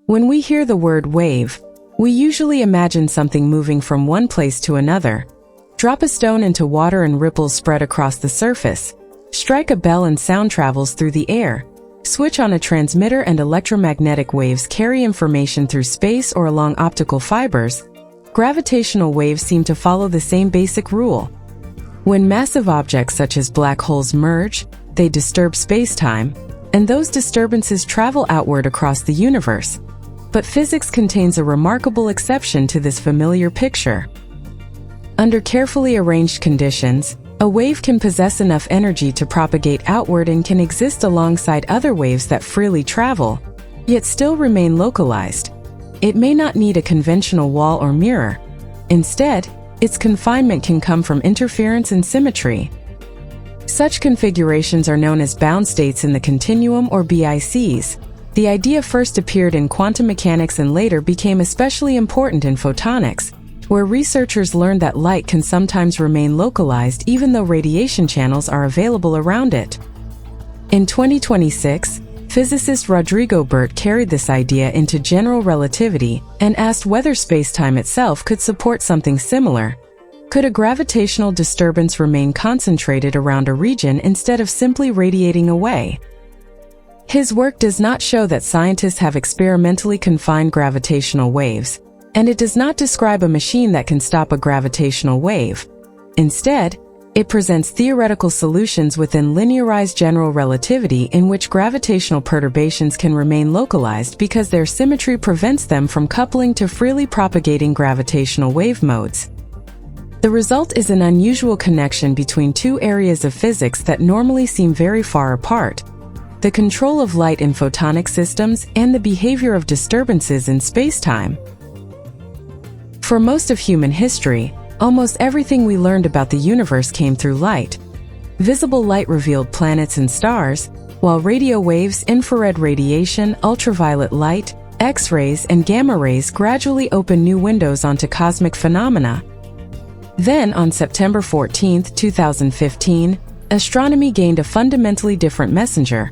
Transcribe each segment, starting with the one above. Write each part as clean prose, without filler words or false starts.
When we hear the word wave, we usually imagine something moving from one place to another. Drop a stone into water and ripples spread across the surface. Strike a bell and sound travels through the air. Switch on a transmitter and electromagnetic waves carry information through space or along optical fibers. Gravitational waves seem to follow the same basic rule. When massive objects such as black holes merge, they disturb spacetime, and those disturbances travel outward across the universe. But physics contains a remarkable exception to this familiar picture. Under carefully arranged conditions, a wave can possess enough energy to propagate outward and can exist alongside other waves that freely travel, yet still remain localized. It may not need a conventional wall or mirror. Instead, its confinement can come from interference and symmetry. Such configurations are known as bound states in the continuum or BICs. The idea first appeared in quantum mechanics and later became especially important in photonics, where researchers learned that light can sometimes remain localized even though radiation channels are available around it. In 2026, physicist Rodrigo Berté carried this idea into general relativity and asked whether spacetime itself could support something similar. Could a gravitational disturbance remain concentrated around a region instead of simply radiating away? His work does not show that scientists have experimentally confined gravitational waves, and it does not describe a machine that can stop a gravitational wave. Instead, it presents theoretical solutions within linearized general relativity in which gravitational perturbations can remain localized because their symmetry prevents them from coupling to freely propagating gravitational wave modes. The result is an unusual connection between two areas of physics that normally seem very far apart: the control of light in photonic systems and the behavior of disturbances in spacetime. For most of human history, almost everything we learned about the universe came through light. Visible light revealed planets and stars, while radio waves, infrared radiation, ultraviolet light, X-rays, and gamma rays gradually opened new windows onto cosmic phenomena. Then, on September 14, 2015, astronomy gained a fundamentally different messenger.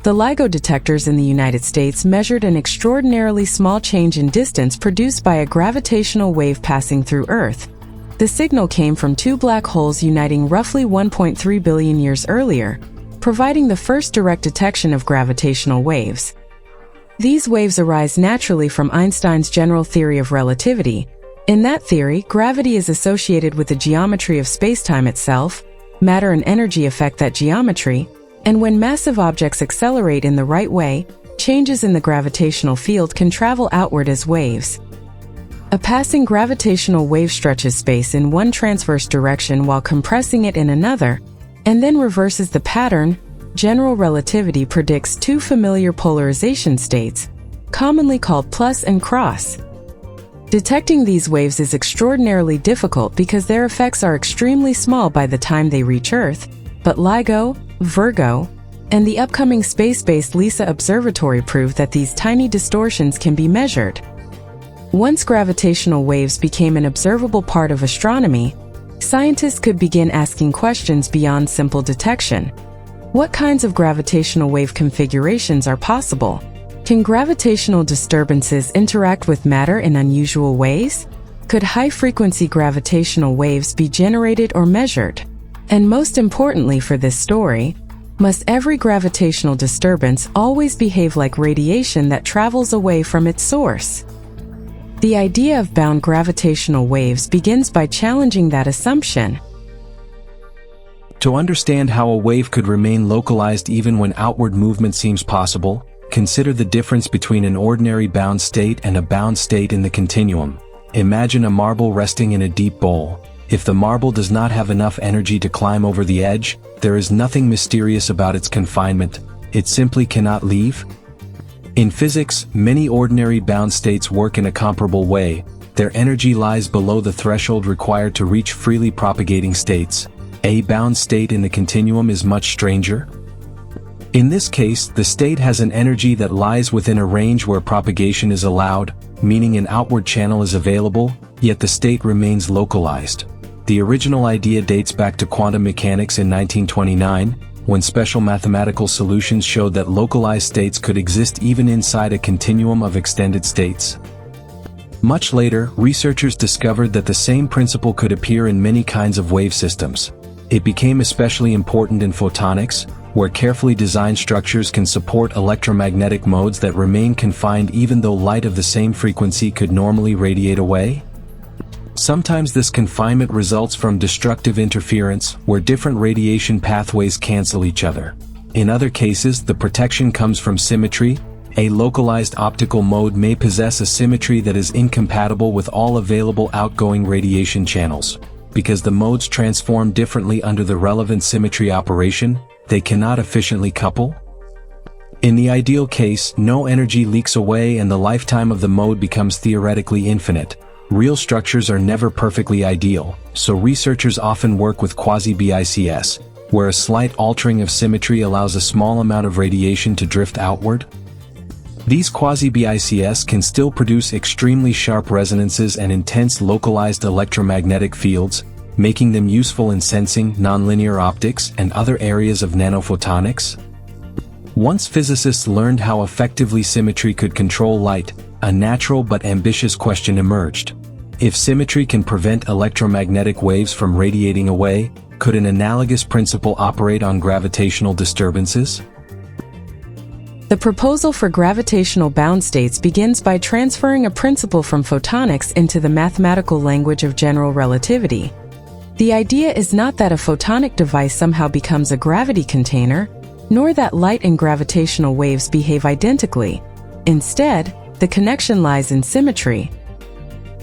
The LIGO detectors in the United States measured an extraordinarily small change in distance produced by a gravitational wave passing through Earth. The signal came from two black holes uniting roughly 1.3 billion years earlier, providing the first direct detection of gravitational waves. These waves arise naturally from Einstein's general theory of relativity. In that theory, gravity is associated with the geometry of spacetime itself. Matter and energy affect that geometry, and when massive objects accelerate in the right way, changes in the gravitational field can travel outward as waves. A passing gravitational wave stretches space in one transverse direction while compressing it in another, and then reverses the pattern. General relativity predicts two familiar polarization states, commonly called plus and cross. Detecting these waves is extraordinarily difficult because their effects are extremely small by the time they reach Earth, but LIGO, Virgo, and the upcoming space-based LISA observatory prove that these tiny distortions can be measured. Once gravitational waves became an observable part of astronomy, scientists could begin asking questions beyond simple detection. What kinds of gravitational wave configurations are possible? Can gravitational disturbances interact with matter in unusual ways? Could high-frequency gravitational waves be generated or measured? And most importantly for this story, must every gravitational disturbance always behave like radiation that travels away from its source? The idea of bound gravitational waves begins by challenging that assumption. To understand how a wave could remain localized even when outward movement seems possible, consider the difference between an ordinary bound state and a bound state in the continuum. Imagine a marble resting in a deep bowl. If the marble does not have enough energy to climb over the edge, there is nothing mysterious about its confinement. It simply cannot leave. In physics, many ordinary bound states work in a comparable way. Their energy lies below the threshold required to reach freely propagating states. A bound state in the continuum is much stranger. In this case, the state has an energy that lies within a range where propagation is allowed, meaning an outward channel is available, yet the state remains localized. The original idea dates back to quantum mechanics in 1929. when special mathematical solutions showed that localized states could exist even inside a continuum of extended states. Much later, researchers discovered that the same principle could appear in many kinds of wave systems. It became especially important in photonics, where carefully designed structures can support electromagnetic modes that remain confined even though light of the same frequency could normally radiate away. Sometimes this confinement results from destructive interference, where different radiation pathways cancel each other. In other cases, the protection comes from symmetry. A localized optical mode may possess a symmetry that is incompatible with all available outgoing radiation channels. Because the modes transform differently under the relevant symmetry operation, they cannot efficiently couple. In the ideal case, no energy leaks away and the lifetime of the mode becomes theoretically infinite. Real structures are never perfectly ideal, so researchers often work with quasi-BICs, where a slight altering of symmetry allows a small amount of radiation to drift outward. These quasi-BICs can still produce extremely sharp resonances and intense localized electromagnetic fields, making them useful in sensing, nonlinear optics, and other areas of nanophotonics. Once physicists learned how effectively symmetry could control light, a natural but ambitious question emerged. If symmetry can prevent electromagnetic waves from radiating away, could an analogous principle operate on gravitational disturbances? The proposal for gravitational bound states begins by transferring a principle from photonics into the mathematical language of general relativity. The idea is not that a photonic device somehow becomes a gravity container, nor that light and gravitational waves behave identically. Instead, the connection lies in symmetry.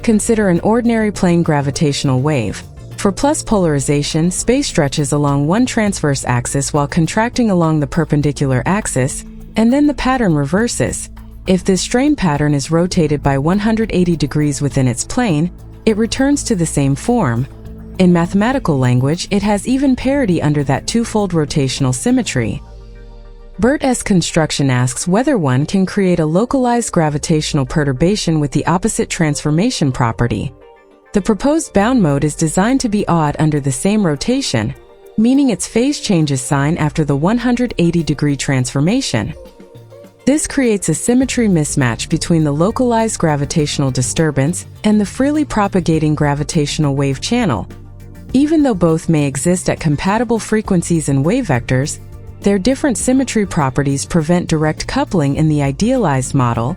Consider an ordinary plane gravitational wave. For plus polarization, space stretches along one transverse axis while contracting along the perpendicular axis, and then the pattern reverses. If this strain pattern is rotated by 180 degrees within its plane, it returns to the same form. In mathematical language, it has even parity under that twofold rotational symmetry. Berté's construction asks whether one can create a localized gravitational perturbation with the opposite transformation property. The proposed bound mode is designed to be odd under the same rotation, meaning its phase changes sign after the 180-degree transformation. This creates a symmetry mismatch between the localized gravitational disturbance and the freely propagating gravitational wave channel. Even though both may exist at compatible frequencies and wave vectors, their different symmetry properties prevent direct coupling in the idealized model.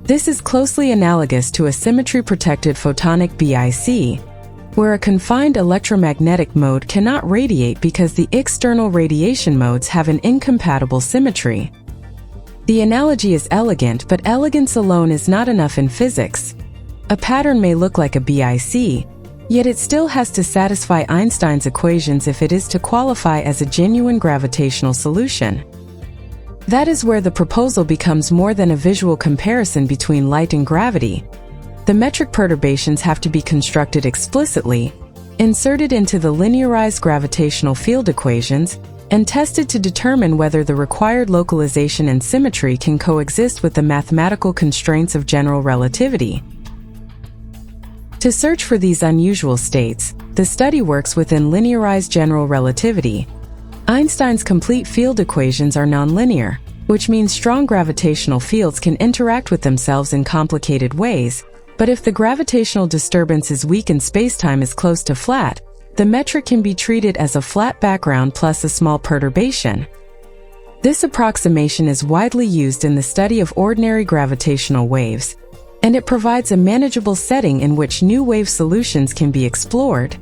This is closely analogous to a symmetry-protected photonic BIC, where a confined electromagnetic mode cannot radiate because the external radiation modes have an incompatible symmetry. The analogy is elegant, but elegance alone is not enough in physics. A pattern may look like a BIC, yet it still has to satisfy Einstein's equations if it is to qualify as a genuine gravitational solution. That is where the proposal becomes more than a visual comparison between light and gravity. The metric perturbations have to be constructed explicitly, inserted into the linearized gravitational field equations, and tested to determine whether the required localization and symmetry can coexist with the mathematical constraints of general relativity. To search for these unusual states, the study works within linearized general relativity. Einstein's complete field equations are nonlinear, which means strong gravitational fields can interact with themselves in complicated ways. But if the gravitational disturbance is weak and spacetime is close to flat, the metric can be treated as a flat background plus a small perturbation. This approximation is widely used in the study of ordinary gravitational waves, and it provides a manageable setting in which new wave solutions can be explored.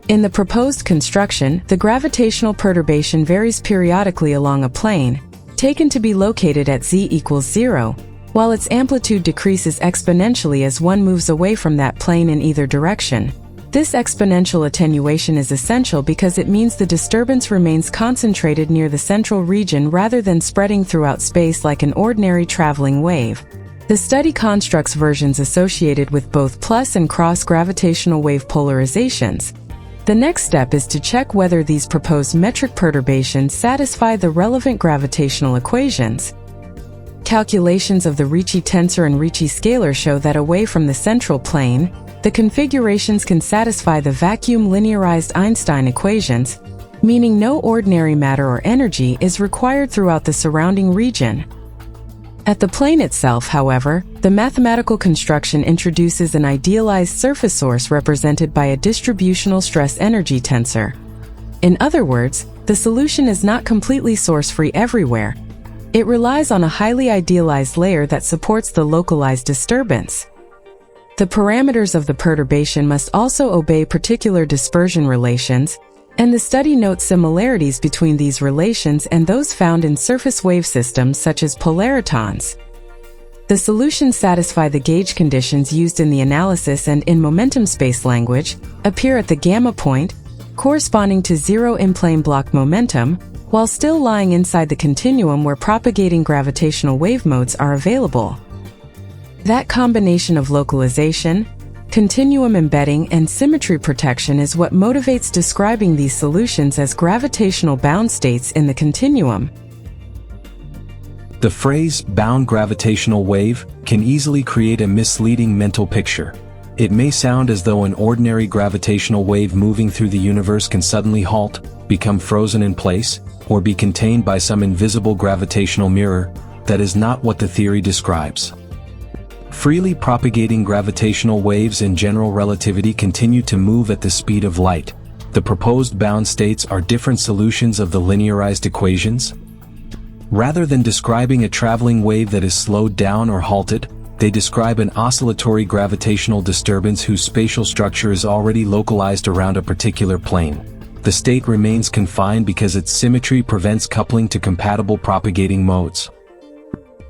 In the proposed construction, the gravitational perturbation varies periodically along a plane, taken to be located at z equals 0, while its amplitude decreases exponentially as one moves away from that plane in either direction. This exponential attenuation is essential because it means the disturbance remains concentrated near the central region rather than spreading throughout space like an ordinary traveling wave. The study constructs versions associated with both plus and cross gravitational wave polarizations. The next step is to check whether these proposed metric perturbations satisfy the relevant gravitational equations. Calculations of the Ricci tensor and Ricci scalar show that away from the central plane, the configurations can satisfy the vacuum linearized Einstein equations, meaning no ordinary matter or energy is required throughout the surrounding region. At the plane itself, however, the mathematical construction introduces an idealized surface source represented by a distributional stress-energy tensor. In other words, the solution is not completely source-free everywhere. It relies on a highly idealized layer that supports the localized disturbance. The parameters of the perturbation must also obey particular dispersion relations, and the study notes similarities between these relations and those found in surface wave systems such as polaritons. The solutions satisfy the gauge conditions used in the analysis and in momentum space language, appear at the gamma point, corresponding to zero in-plane Bloch momentum, while still lying inside the continuum where propagating gravitational wave modes are available. That combination of localization, continuum embedding, and symmetry protection is what motivates describing these solutions as gravitational bound states in the continuum. The phrase bound gravitational wave can easily create a misleading mental picture. It may sound as though an ordinary gravitational wave moving through the universe can suddenly halt, become frozen in place, or be contained by some invisible gravitational mirror. That is not what the theory describes. Freely propagating gravitational waves in general relativity continue to move at the speed of light. The proposed bound states are different solutions of the linearized equations. Rather than describing a traveling wave that is slowed down or halted, they describe an oscillatory gravitational disturbance whose spatial structure is already localized around a particular plane. The state remains confined because its symmetry prevents coupling to compatible propagating modes.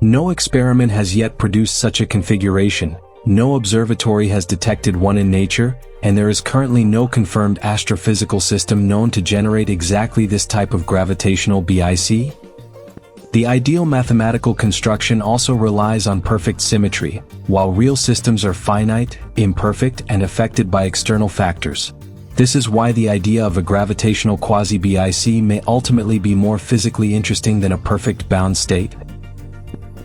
No experiment has yet produced such a configuration, no observatory has detected one in nature, and there is currently no confirmed astrophysical system known to generate exactly this type of gravitational BIC. The ideal mathematical construction also relies on perfect symmetry, while real systems are finite, imperfect, and affected by external factors. This is why the idea of a gravitational quasi-BIC may ultimately be more physically interesting than a perfect bound state.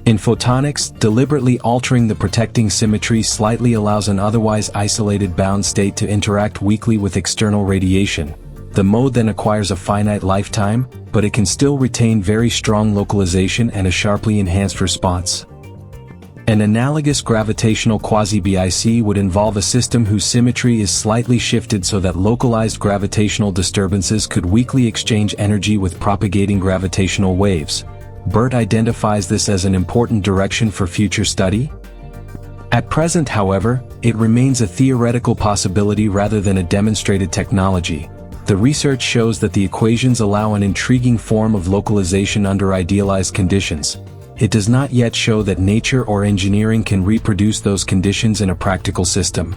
In photonics, deliberately altering the protecting symmetry slightly allows an otherwise isolated bound state to interact weakly with external radiation. The mode then acquires a finite lifetime, but it can still retain very strong localization and a sharply enhanced response. An analogous gravitational quasi-BIC would involve a system whose symmetry is slightly shifted so that localized gravitational disturbances could weakly exchange energy with propagating gravitational waves. Berté identifies this as an important direction for future study. At present, however, it remains a theoretical possibility rather than a demonstrated technology. The research shows that the equations allow an intriguing form of localization under idealized conditions. It does not yet show that nature or engineering can reproduce those conditions in a practical system.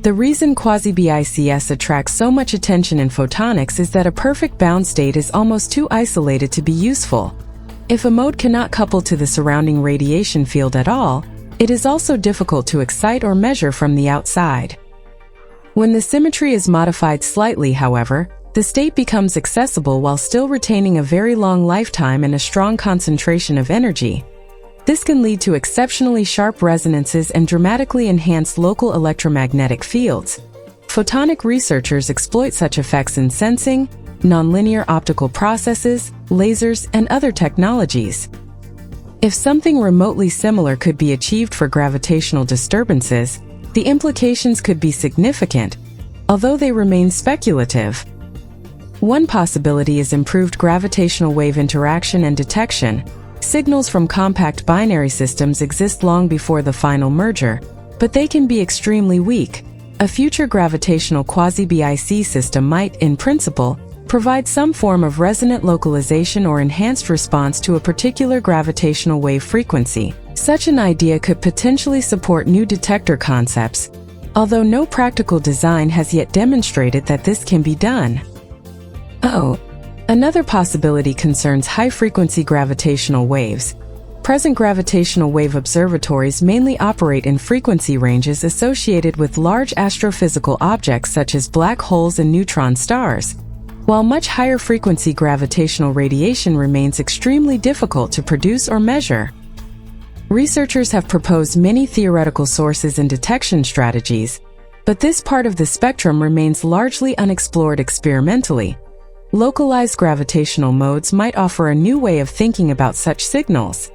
The reason quasi-BICs attracts so much attention in photonics is that a perfect bound state is almost too isolated to be useful. If a mode cannot couple to the surrounding radiation field at all, it is also difficult to excite or measure from the outside. When the symmetry is modified slightly, however, the state becomes accessible while still retaining a very long lifetime and a strong concentration of energy. This can lead to exceptionally sharp resonances and dramatically enhanced local electromagnetic fields. Photonic researchers exploit such effects in sensing, nonlinear optical processes, lasers, and other technologies. If something remotely similar could be achieved for gravitational disturbances, the implications could be significant, although they remain speculative. One possibility is improved gravitational wave interaction and detection. Signals from compact binary systems exist long before the final merger, but they can be extremely weak. A future gravitational quasi-BIC system might, in principle, provide some form of resonant localization or enhanced response to a particular gravitational wave frequency. Such an idea could potentially support new detector concepts, although no practical design has yet demonstrated that this can be done. Another possibility concerns high-frequency gravitational waves. Present gravitational wave observatories mainly operate in frequency ranges associated with large astrophysical objects such as black holes and neutron stars, while much higher frequency gravitational radiation remains extremely difficult to produce or measure. Researchers have proposed many theoretical sources and detection strategies, but this part of the spectrum remains largely unexplored experimentally. Localized gravitational modes might offer a new way of thinking about such signals.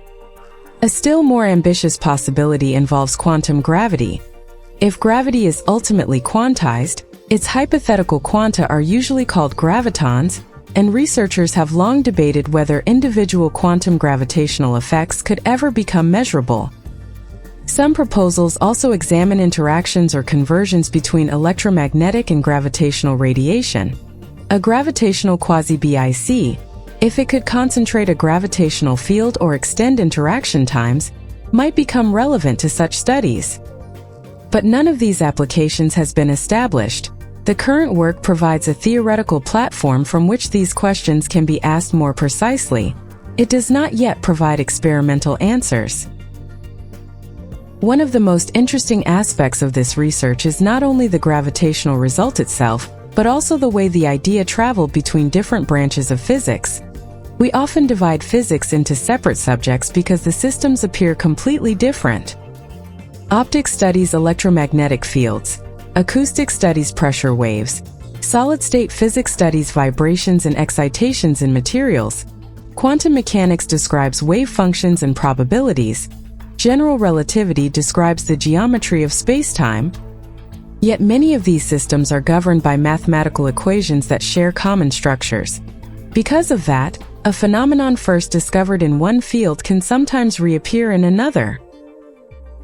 A still more ambitious possibility involves quantum gravity. If gravity is ultimately quantized, its hypothetical quanta are usually called gravitons, and researchers have long debated whether individual quantum gravitational effects could ever become measurable. Some proposals also examine interactions or conversions between electromagnetic and gravitational radiation. A gravitational quasi-BIC, if it could concentrate a gravitational field or extend interaction times, might become relevant to such studies. But none of these applications has been established. The current work provides a theoretical platform from which these questions can be asked more precisely. It does not yet provide experimental answers. One of the most interesting aspects of this research is not only the gravitational result itself, but also the way the idea traveled between different branches of physics. We often divide physics into separate subjects because the systems appear completely different. Optics studies electromagnetic fields. Acoustics studies pressure waves. Solid-state physics studies vibrations and excitations in materials. Quantum mechanics describes wave functions and probabilities. General relativity describes the geometry of spacetime. Yet many of these systems are governed by mathematical equations that share common structures. Because of that, a phenomenon first discovered in one field can sometimes reappear in another.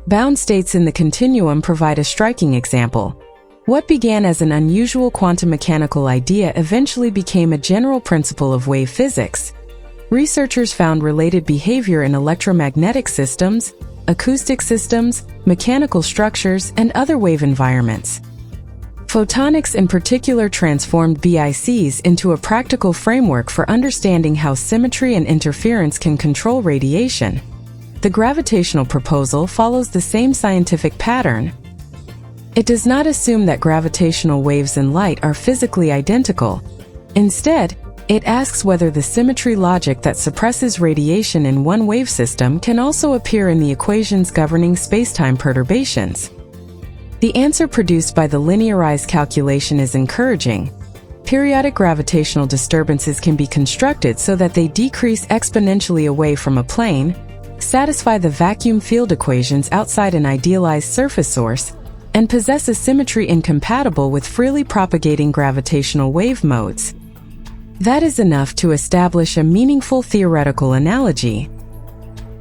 Bound states in the continuum provide a striking example. What began as an unusual quantum mechanical idea eventually became a general principle of wave physics. Researchers found related behavior in electromagnetic systems, acoustic systems, mechanical structures, and other wave environments. Photonics in particular transformed BICs into a practical framework for understanding how symmetry and interference can control radiation. The gravitational proposal follows the same scientific pattern. It does not assume that gravitational waves and light are physically identical. Instead, it asks whether the symmetry logic that suppresses radiation in one wave system can also appear in the equations governing spacetime perturbations. The answer produced by the linearized calculation is encouraging. Periodic gravitational disturbances can be constructed so that they decrease exponentially away from a plane, satisfy the vacuum field equations outside an idealized surface source, and possess a symmetry incompatible with freely propagating gravitational wave modes. That is enough to establish a meaningful theoretical analogy.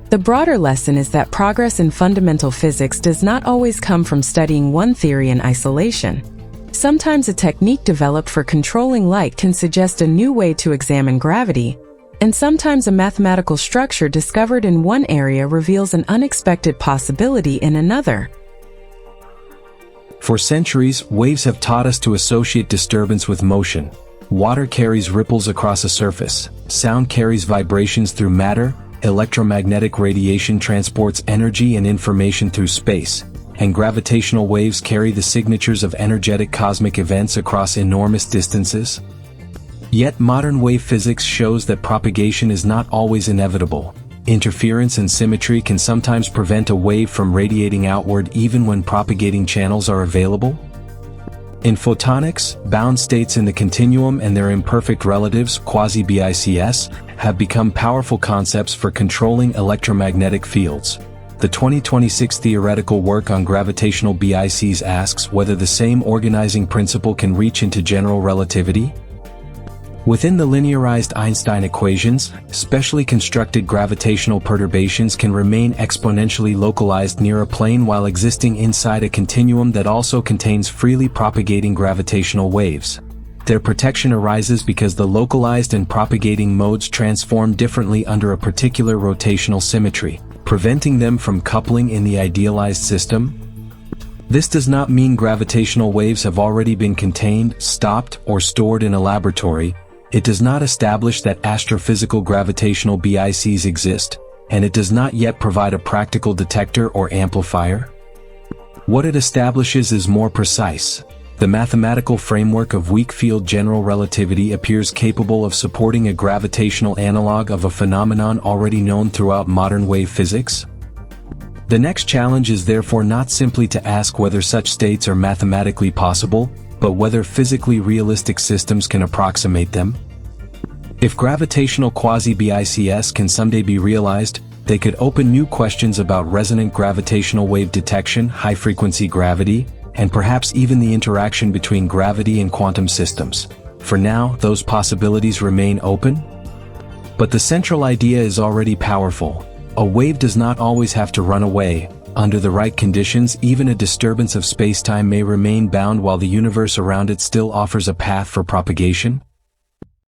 The broader lesson is that progress in fundamental physics does not always come from studying one theory in isolation. Sometimes a technique developed for controlling light can suggest a new way to examine gravity, and sometimes a mathematical structure discovered in one area reveals an unexpected possibility in another. For centuries, waves have taught us to associate disturbance with motion. Water carries ripples across a surface, sound carries vibrations through matter, electromagnetic radiation transports energy and information through space, and gravitational waves carry the signatures of energetic cosmic events across enormous distances. Yet modern wave physics shows that propagation is not always inevitable. Interference and symmetry can sometimes prevent a wave from radiating outward even when propagating channels are available. In photonics, bound states in the continuum and their imperfect relatives, quasi-BICs, have become powerful concepts for controlling electromagnetic fields. The 2026 theoretical work on gravitational BICs asks whether the same organizing principle can reach into general relativity. Within the linearized Einstein equations, specially constructed gravitational perturbations can remain exponentially localized near a plane while existing inside a continuum that also contains freely propagating gravitational waves. Their protection arises because the localized and propagating modes transform differently under a particular rotational symmetry, preventing them from coupling in the idealized system. This does not mean gravitational waves have already been contained, stopped, or stored in a laboratory. It does not establish that astrophysical gravitational BICs exist, and it does not yet provide a practical detector or amplifier. What it establishes is more precise. The mathematical framework of weak field general relativity appears capable of supporting a gravitational analog of a phenomenon already known throughout modern wave physics. The next challenge is therefore not simply to ask whether such states are mathematically possible, but whether physically realistic systems can approximate them. If gravitational quasi-BICs can someday be realized, they could open new questions about resonant gravitational wave detection, high-frequency gravity, and perhaps even the interaction between gravity and quantum systems. For now, those possibilities remain open. But the central idea is already powerful. A wave does not always have to run away. Under the right conditions, even a disturbance of spacetime may remain bound while the universe around it still offers a path for propagation.